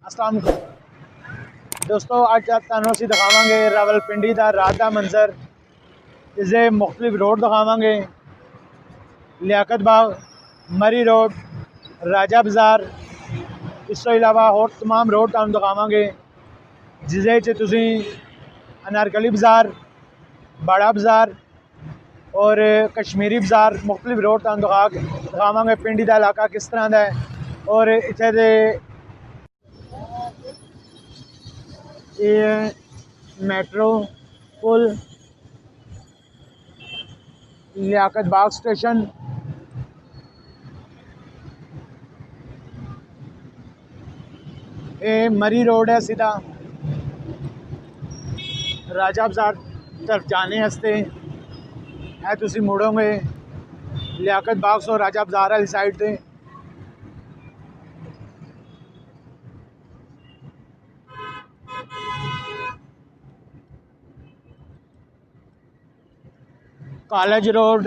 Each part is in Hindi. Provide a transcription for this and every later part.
अस्सलाम दोस्तों, अज तुहानू असीं दिखावांगे रावलपिंडी का रात का मंजर। इसके मुख्तलिफ रोड दिखावांगे, लियाकत बाग, मरी रोड, राजा बाजार। इस तो इलावा होर तमाम रोड तुहानू दिखावांगे, जिसदे तुसीं अनारकली बाजार, बाड़ा बाजार और कश्मीरी बाजार मुख्तलिफ रोड तुहानू दिखावांगे। पिंडी का इलाका किस तरह का है और इत्थे दे मेट्रो पुल, लियाकत बाग स्टेशन, ये मरी रोड है सीधा राजा बाजार तरफ जाने वास्ते है। तुसी मुड़ोगे लियाकत बाग सो राजा बाजार वाली साइड से। College road,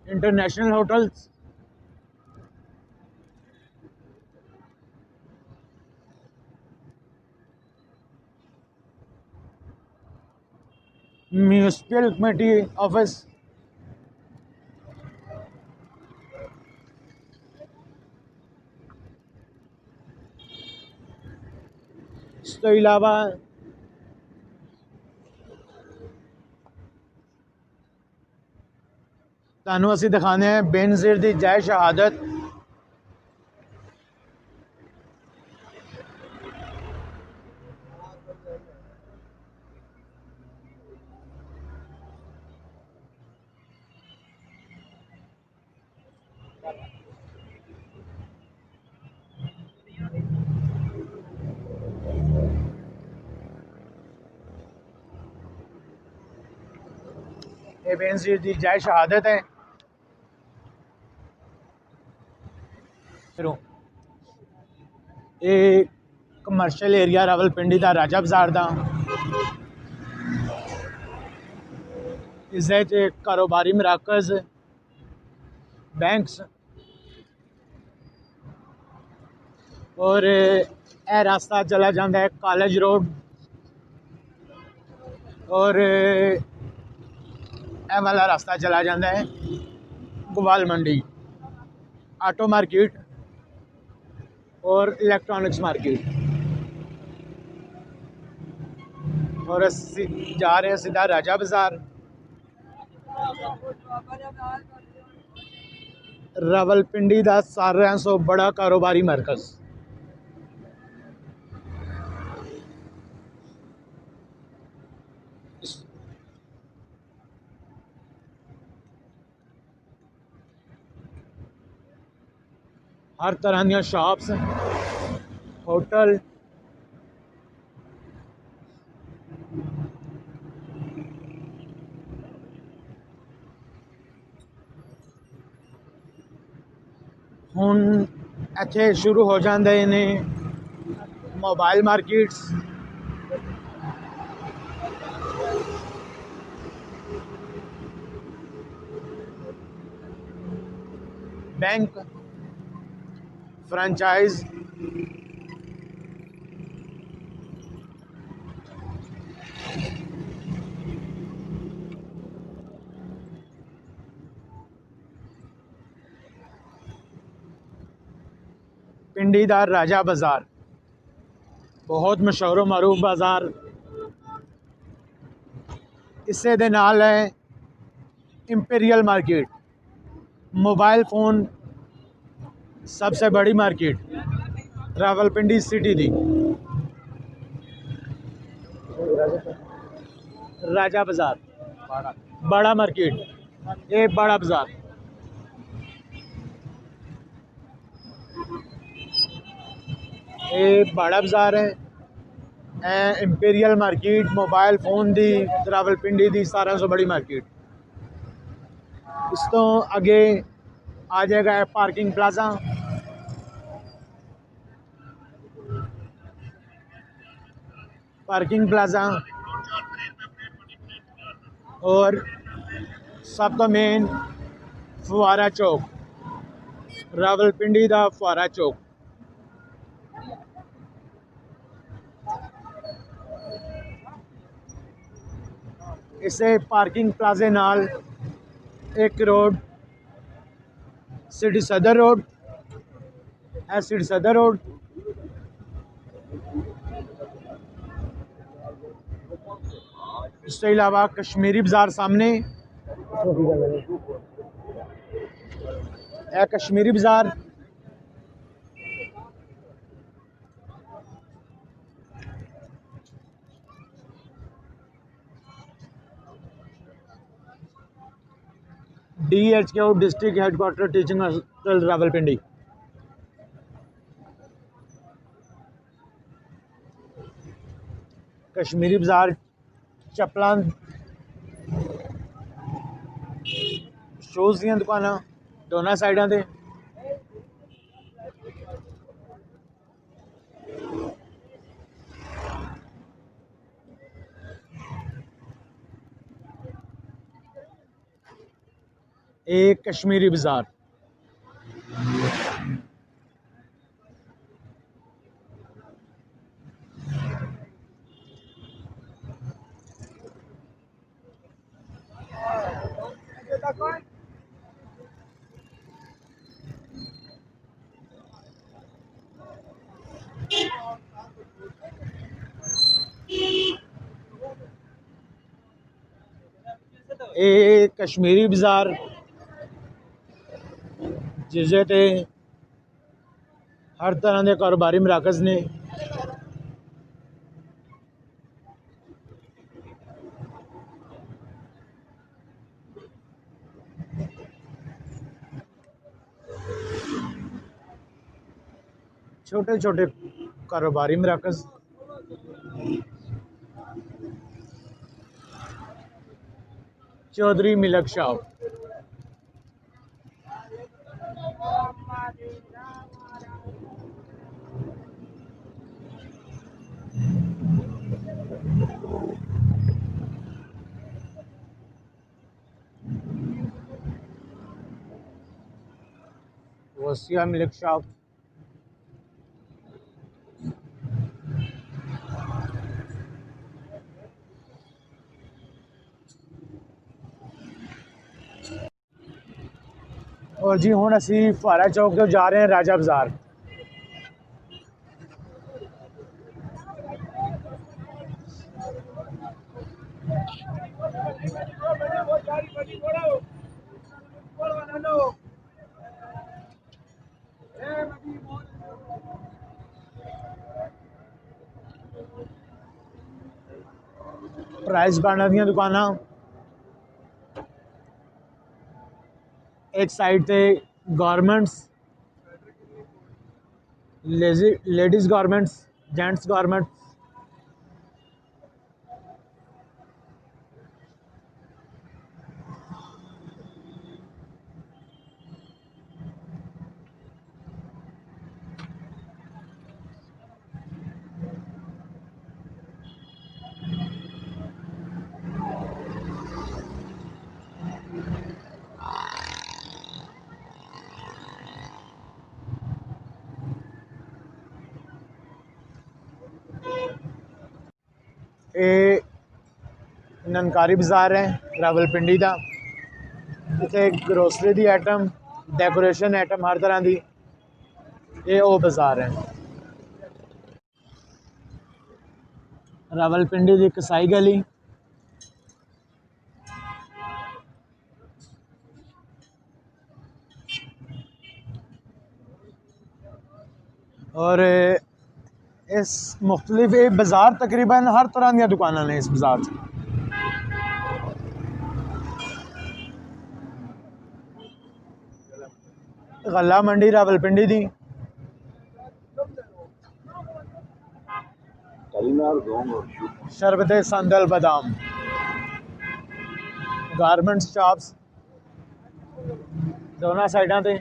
international hotels, municipal committee office, इस तो इलावा तुहानू असीं दिखाने हैं बेनज़ीर दी जय शहादत। ये बेनज़ीर दी जय शहादत है। ये कमर्शियल एरिया रावलपिंडी का राजा बाजार का। इस कारोबारी मराकज़, बैंक्स और यह रास्ता चला जाता है कॉलेज रोड और यह वाला रास्ता चला जाता है गोवाल मंडी, आटो मार्केट और इलेक्ट्रॉनिक्स मार्केट। और असी जा रहे हैं सीधा राजा बाजार। रावलपिंडी का सारे सो बड़ा कारोबारी मरकज़। हर तरह दी शॉप्स, होटल, हुण इत्थे शुरू हो जाते ने मोबाइल मार्केट्स, बैंक, फ्रेंचाइज, पिंडी दा राजा बाजार बहुत मशहूर मरूफ बाजार। इसे दे नाल है इंपीरियल मार्केट, मोबाइल फ़ोन सबसे बड़ी मार्केट रावलपिंडी सिटी दी। राजा बाजार बड़ा मार्केट, ये बड़ा बाजार। ये बड़ा बाजार है। इंपीरियल मार्केट मोबाइल फोन दी रावलपिंडी दी सारा सौ बड़ी मार्केट। इस तो अगे आ जाएगा पार्किंग प्लाजा। पार्किंग प्लाजा और सब तो मेन फुआरा चौक, रावलपिंडी दा फुआरा चौक। इसे पार्किंग प्लाजे नाल एक रोड सिटी सदर रोड है, सिटी सदर रोड। इसके अलावा कश्मीरी बाजार सामने है, कश्मीरी बाजार। DHQ district headquarter teaching hospital Rawalpindi. Kashmiri बाजार चप्पलां शूज़ दी दुकानां दोनों साइडों से। एक कश्मीरी बाजार। ये कश्मीरी बाजार जिसे ते हर तरह के कारोबारी मराकज़ ने। छोटे छोटे कारोबारी मराकज़। Chaudhary milk shop. Wasiya milk shop. और जी हुण असी फुआरा चौक तो जा रहे हैं राजा बाजार। प्राइस ब्रांड दी दुकानां एक साइड ते garments, ladies garments, gents garments. ये ननकारी बाजार है रावलपिंडी का। इतने ग्रोसरी दी आइटम, डेकोरेशन आइटम हर तरह की, ये वो बाजार है। रावलपिंडी की कसाई गली। और इस मुख्तलिफ बाजार तकरीबन हर तरह दी दुकानां ने इस बाजार से। गला मंडी रावलपिंडी दी। शरबते संदल बादाम। गारमेंट्स शॉप्स दोनों साइडों से।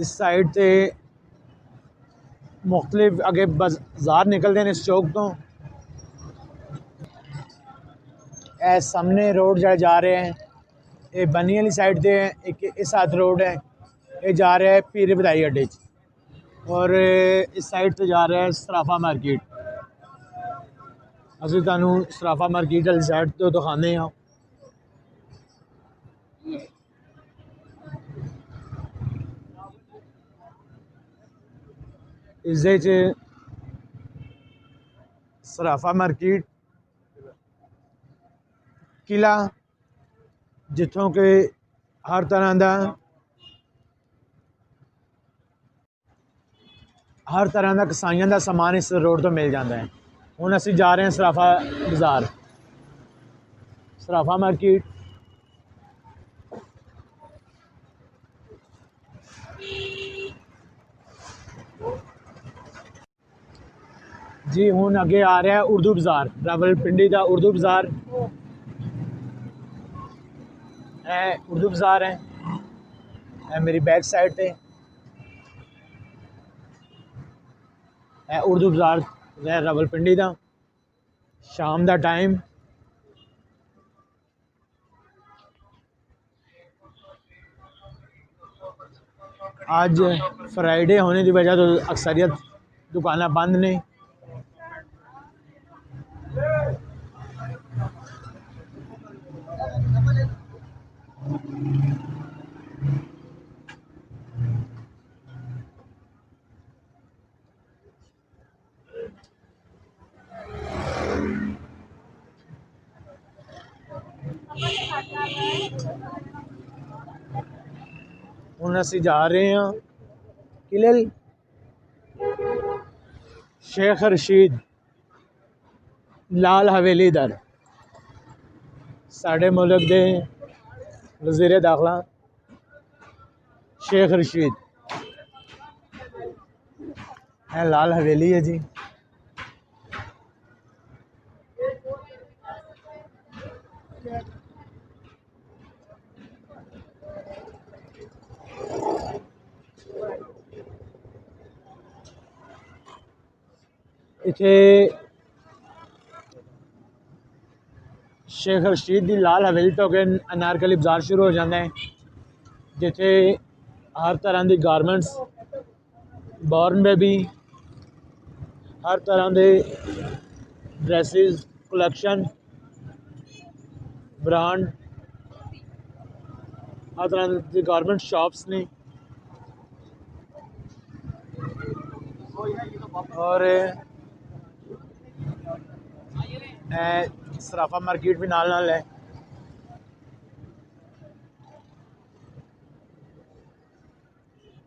इस साइड से मुख्तलिफ अगे बाजार निकलते हैं इस चौक तो ए सामने रोड जा रहे हैं ये बनी वाली साइड से एक इस हाथ रोड है ये जा रहा है पीर बधाई अड्डे और इस साइड से जा रहा है सराफा मार्केट असं तुहानू सराफा मार्केट वाली साइड तो दिखाने हैं इस सराफा मार्केट किला जिथों के हर तरह का कसाइयों का समान इस रोड तो मिल जाता है हुण असीं जा रहे हैं सराफा बाज़ार सराफा मार्केट जी हुण अगे आ रहा है उर्दू बाज़ार रावलपिंडी का उर्दू बाज़ार है उर्दू बाज़ार है मेरी बैक साइड पे है उर्दू बाज़ार है रावलपिंडी का शाम का टाइम आज फ्राइडे होने की वजह तो अक्सरियत दुकाना बंद ने हुण असीं जा रहे हैं किले शेख रशीद लाल हवेली दर साढ़े मुल्क दे वज़ीर दाखिला शेख रशीद है लाल हवेली है जी इत्थे शेख रशीद की लाल हवेली तो अगे अनारकली बाज़ार शुरू हो जाता है जिथे हर तरह की गारमेंट्स बॉर्न बेबी हर तरह के ड्रेसिस कलैक्शन ब्रांड हर तरह की गारमेंट शॉप्स ने और सराफा मार्केट भी नाल है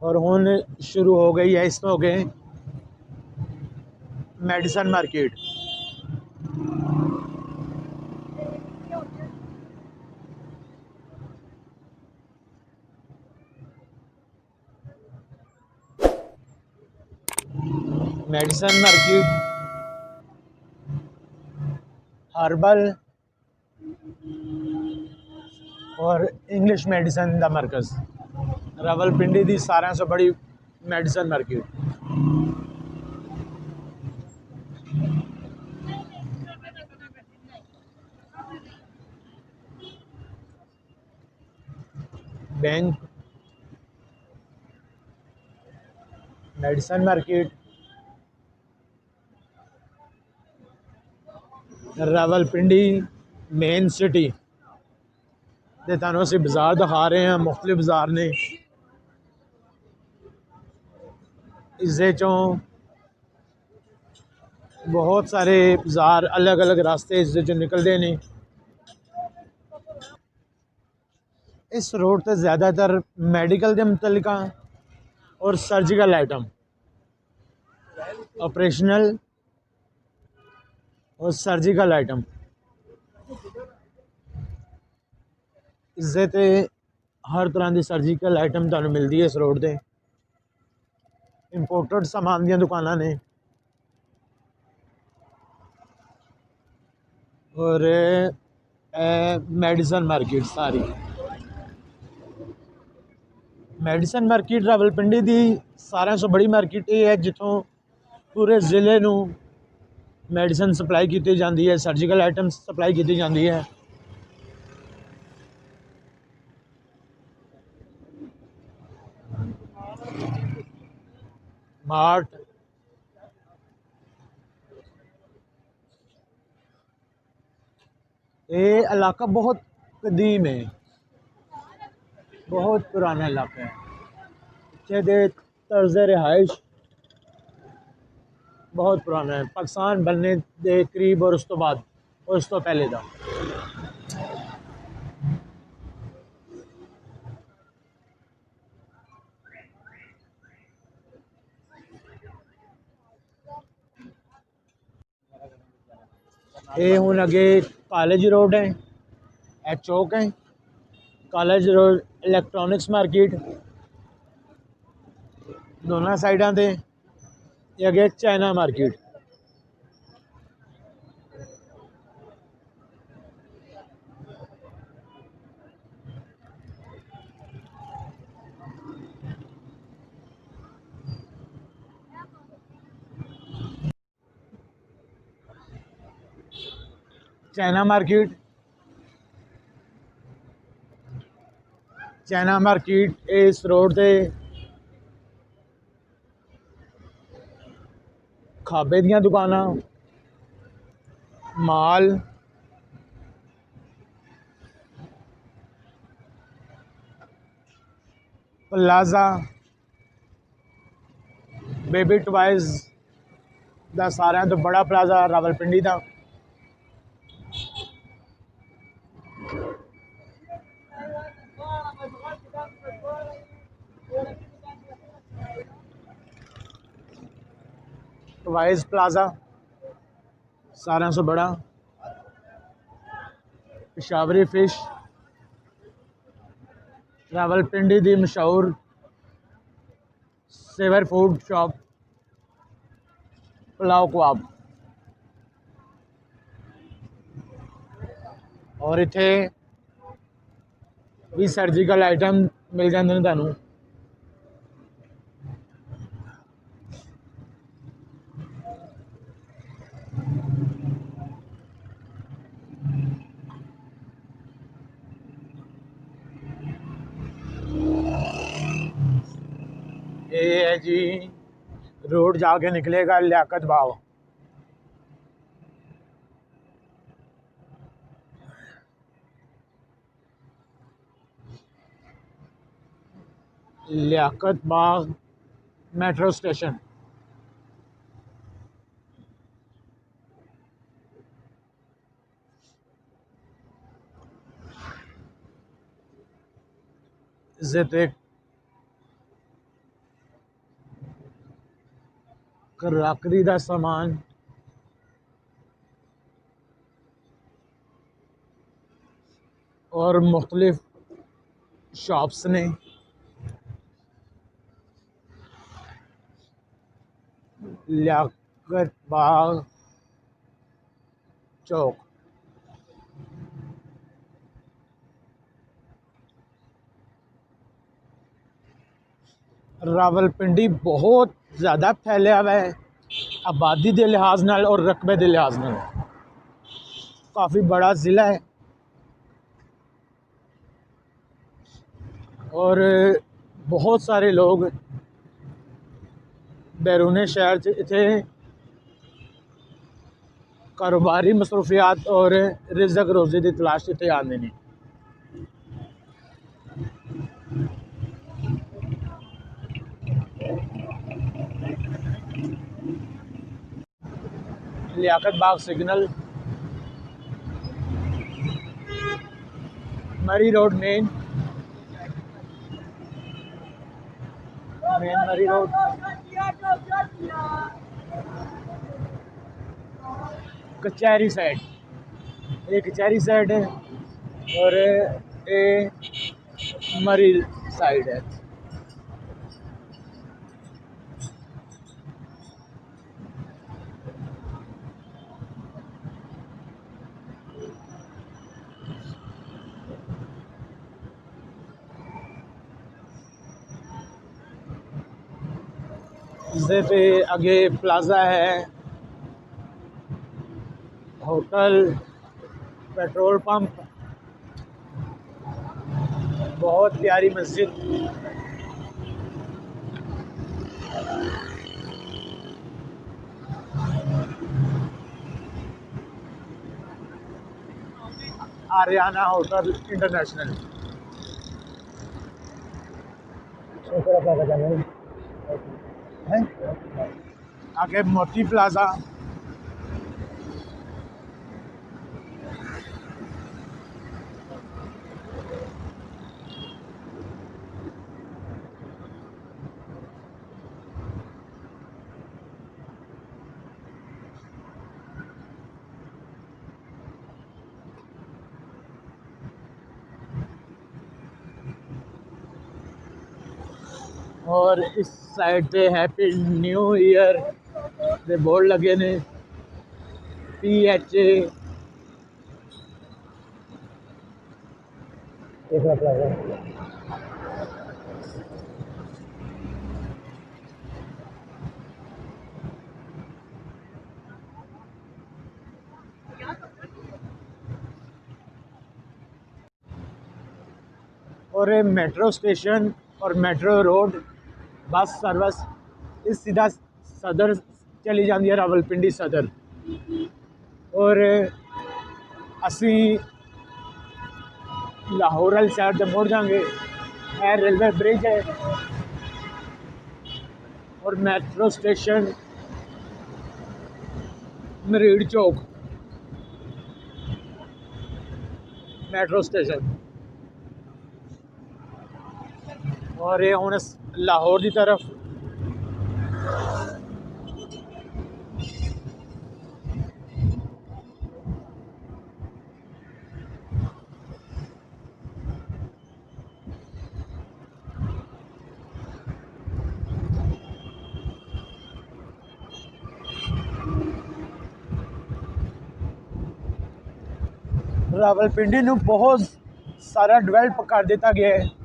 और हुण शुरू हो गई है इस तो हो गए medicine market medicine market herbal और इंग्लिश मेडिसन का मरकज़ रावलपिंडी की सारे से बड़ी medicine market bank medicine market Rawalpindi main city ते तुहानूं असीं बाज़ार दिखा रहे हैं मुख्तलिफ बाज़ार ने इसदे चों बहुत सारे बाज़ार अलग अलग रास्ते इसदे चों निकलते हैं इस रोड पर ज़्यादातर मैडिकल के मुतलका और सर्जिकल आइटम ऑपरेशनल और सर्जिकल आइटम इससे हर तरह की सर्जिकल आइटम तुहानूं मिलती है इस रोड पर इंपोर्टेड सामान दी दुकानां ने और मेडिसन मार्केट सारी ਮੈਡੀਸਨ ਮਾਰਕੀਟ ਰਾਵਲਪਿੰਡੀ ਦੀ ਸਾਰਿਆਂ ਤੋਂ ਬੜੀ ਮਾਰਕੀਟ ਇਹ ਹੈ ਜਿੱਥੋਂ ਪੂਰੇ ਜ਼ਿਲ੍ਹੇ ਨੂੰ ਮੈਡੀਸਨ ਸਪਲਾਈ ਕੀਤੀ ਜਾਂਦੀ ਹੈ, ਸਰਜੀਕਲ ਆਈਟਮਸ ਸਪਲਾਈ ਕੀਤੀ ਜਾਂਦੀ ਹੈ। मार्ट ये इलाका बहुत कदीम है, बहुत पुराना इलाका है। इत्थे दे तर्ज़ रिहाइश बहुत पुराना है, पाकिस्तान बनने के करीब और उस तो बाद और उस तो पहले का। ये हुण अगे कॉलेज रोड है, ए चौक है कॉलेज रोड, इलैक्ट्रॉनिक्स मार्केट दोनों साइडों से। ये अगे China market. China market, China market इस रोड से खाबे दियां दुकानां, माल, प्लाजा, बेबी टॉयज दा सारिਆਂ ਤੋਂ बड़ा प्लाजा रावलपिंडी का। टॉयज प्लाजा सारिਆਂ ਤੋਂ बड़ा। पेशावरी फिश, रावलपिंडी की मशहूर सेवर फूड शॉप, पुलाव कबाब। और इत्थे भी सर्जिकल आइटम मिल जाते हैं तुहानूं। ये है जी रोड जाके निकलेगा लियाकत बाग। लियाकत बाग मेट्रो स्टेशन। इज्जत कराकरी का सामान, और मुख्तलिफ शॉप्स ने। लियाकत बाग चौक। रावलपिंडी बहुत ज़्यादा फैलिया हुआ है आबादी के लिहाज नाल और रकबे के लिहाज नाल। काफ़ी बड़ा ज़िला है और बहुत सारे लोग बैरून शहर इत्थे कारोबारी मसरूफियात और रिज़क रोज़ी की तलाश इत्थे आते हैं। लियाकत बाग सिग्नल, मरी रोड मेन मरी रोड, कचहरी साइड, ये कचहरी साइड है और ये मरी साइड है। पिज़्ज़े पे आगे प्लाजा है, होटल, पेट्रोल पंप, बहुत प्यारी मस्जिद। Ariana hotel international. है आगे मोती प्लाजा। और इस साइड पे हैप्पी न्यू ईयर दे बोर्ड लगे ने, PHA। और ये मेट्रो स्टेशन और मेट्रो रोड बस सर्विस इस सीधा सदर चली जाती है, रावलपिंडी सदर। और असी लाहौर वाली साइड से मुड़ जाएंगे, रेलवे ब्रिज है और मेट्रो स्टेशन मरीड चौक मेट्रो स्टेशन। और ये हूँ लाहौर की तरफ। रावलपिंडी नूं बहुत सारा डिवेल्प कर दिता गया है।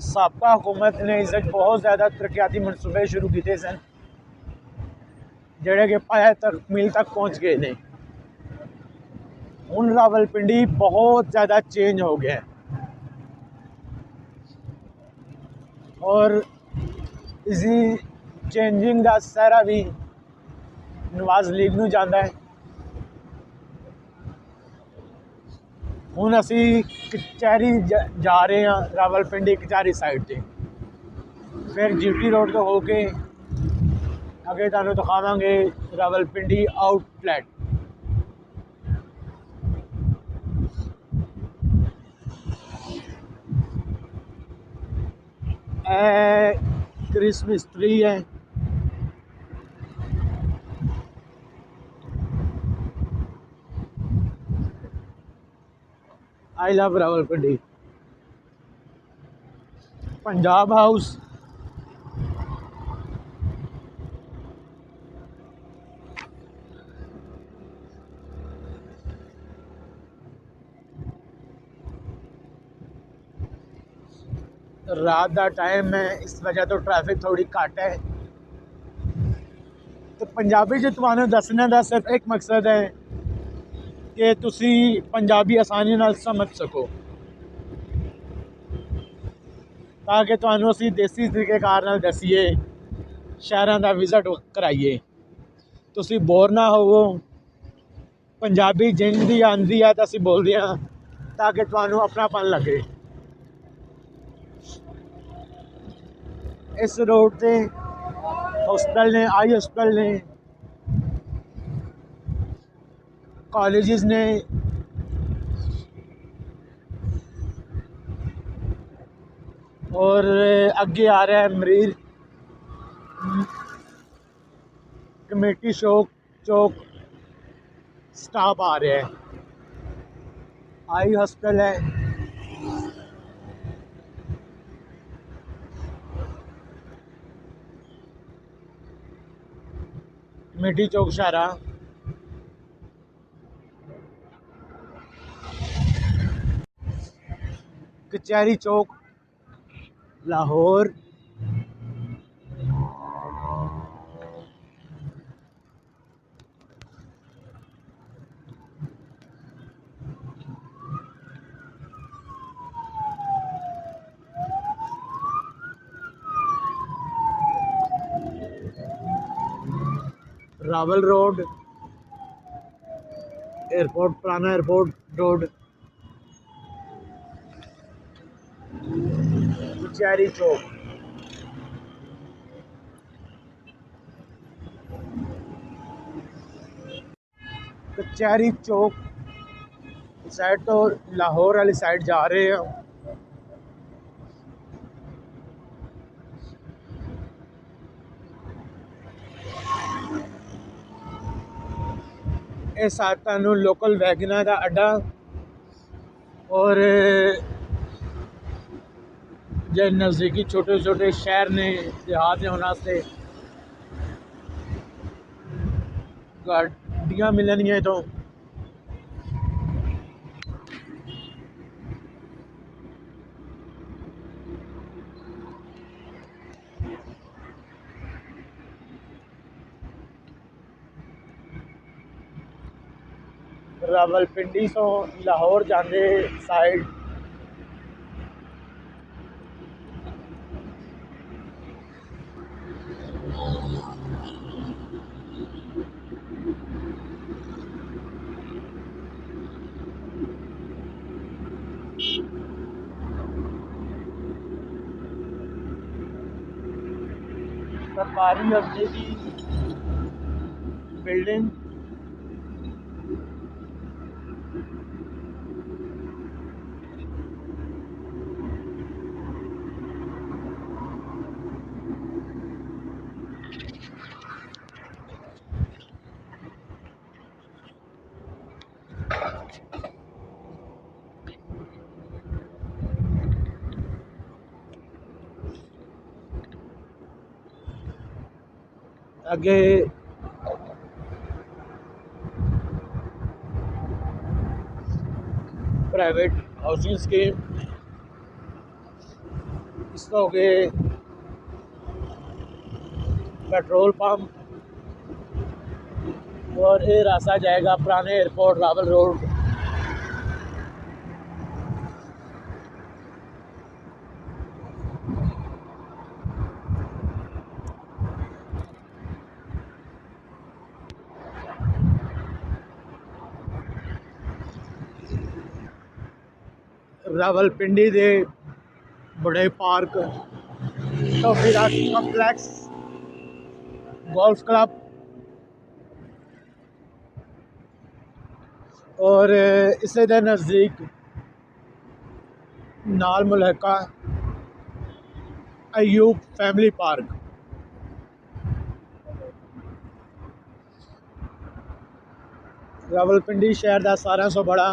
साबका हुकूमत ने इस बहुत ज़्यादा तरक्याती मनसूबे शुरू किए सन, जोड़े कि पाया तक मील तक पहुँच गए ने। हुण रावलपिंडी बहुत ज़्यादा चेंज हो गया है और इसी चेंजिंग का सहरा भी नवाज लीग नूं जांदा है। हुण असी कचहरी जा रहे हैं, रावलपिंडी कचहरी साइड से, फिर GT रोड तो होके अगे तुहानूं दिखावांगे रावलपिंडी आउटलैट। क्रिसमस ट्री है, I love Rawalpindi. Punjab house, रात का टाइम है इस वजह तो ट्रैफिक थोड़ी घट है। तो पंजाबी च तुहानूं दसने का सिर्फ एक मकसद है कि तुसी पंजाबी आसानी नाल समझ सको, ताकि तुहानूं असीं देसी तरीकेकार नाल दसीए, शहरां दा विजिट कराइए, तुसी बोर ना होवो। पंजाबी जिंदी आंदी है तो असीं बोलदे हां ताकि तुहानूं अपनापन लगे। इस रोड से हॉस्पिटल ने, आई हॉस्पिटल ने, कॉलेजेस ने, और अगे आ रहा है मरीर कमेटी चौक स्टाफ आ रहा है। आई हॉस्पिटल है, कमेटी चौक शाहरा, कचहरी चौक लाहौर, रावल रोड, एयरपोर्ट, पुराना एयरपोर्ट रोड, कचहरी चौक। कचहरी चौक साइड तो लाहौर वाली साइड जा रहे हैं। इस साथ तुहानू लोकल वैगना का अड्डा और जो नज़दीकी छोटे छोटे शहर ने देहात ने उन्होंने गाड़ियाँ मिलनियाँ तो रावलपिंडी तो लाहौर जाते साइड सरकारी अफसर की बिल्डिंग आगे प्राइवेट हाउसिंग स्कीम, इसका हो गए पेट्रोल पंप और ये रास्ता जाएगा पुराने एयरपोर्ट रावल रोड। रावलपिंडी दे बड़े पार्क, टॉफीरा कॉम्प्लेक्स, गोल्फ क्लब और इसे दे नज़दीक नाल मुलहका अयूब फैमिली पार्क। रावलपिंडी शहर का सारा सौ बड़ा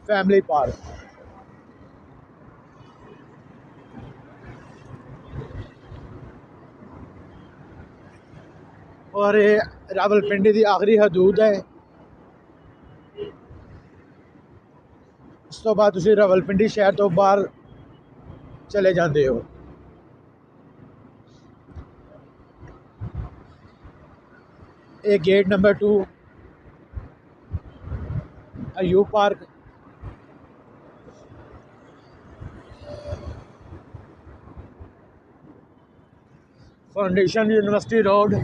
फैमिली पार्क और रावलपिंडी की आखिरी हदूद है। इस तो बाद तुसी रावलपिंडी शहर तो बाहर चले जाते हो। ये gate number 2 Ayub park. Foundation university road,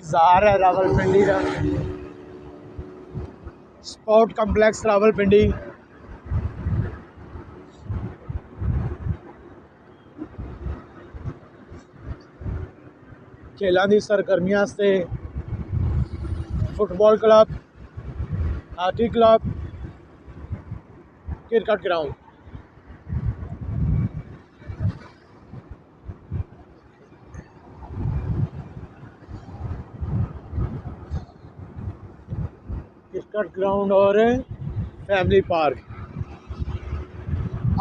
ज़ार है रावलपिंडी का, स्पोर्ट कम्पलैक्स रावलपिंडी, खेलों की सरगर्मियों से football club, hockey club, cricket ground. Cricket ground और फैमिली पार्क।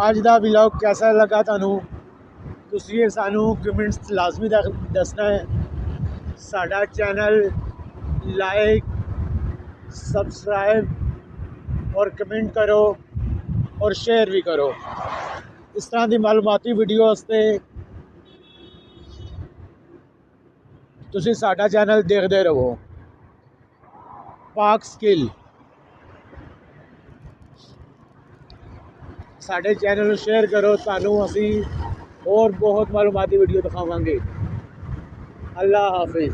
अज का व्लॉग कैसा लगा तुहानू तुसीं सानू कमेंट्स लाजमी दसना है। साडा चैनल लाइक सब्सक्राइब और कमेंट करो और शेयर भी करो। इस तरह की मालूमाती वीडियो वास्ते तुसी साडा चैनल देखते रहो। पाक स्किल साडे चैनल को शेयर करो, तानू असी और बहुत मालूमाती वीडियो दिखावांगे। अल्लाह हाफिज।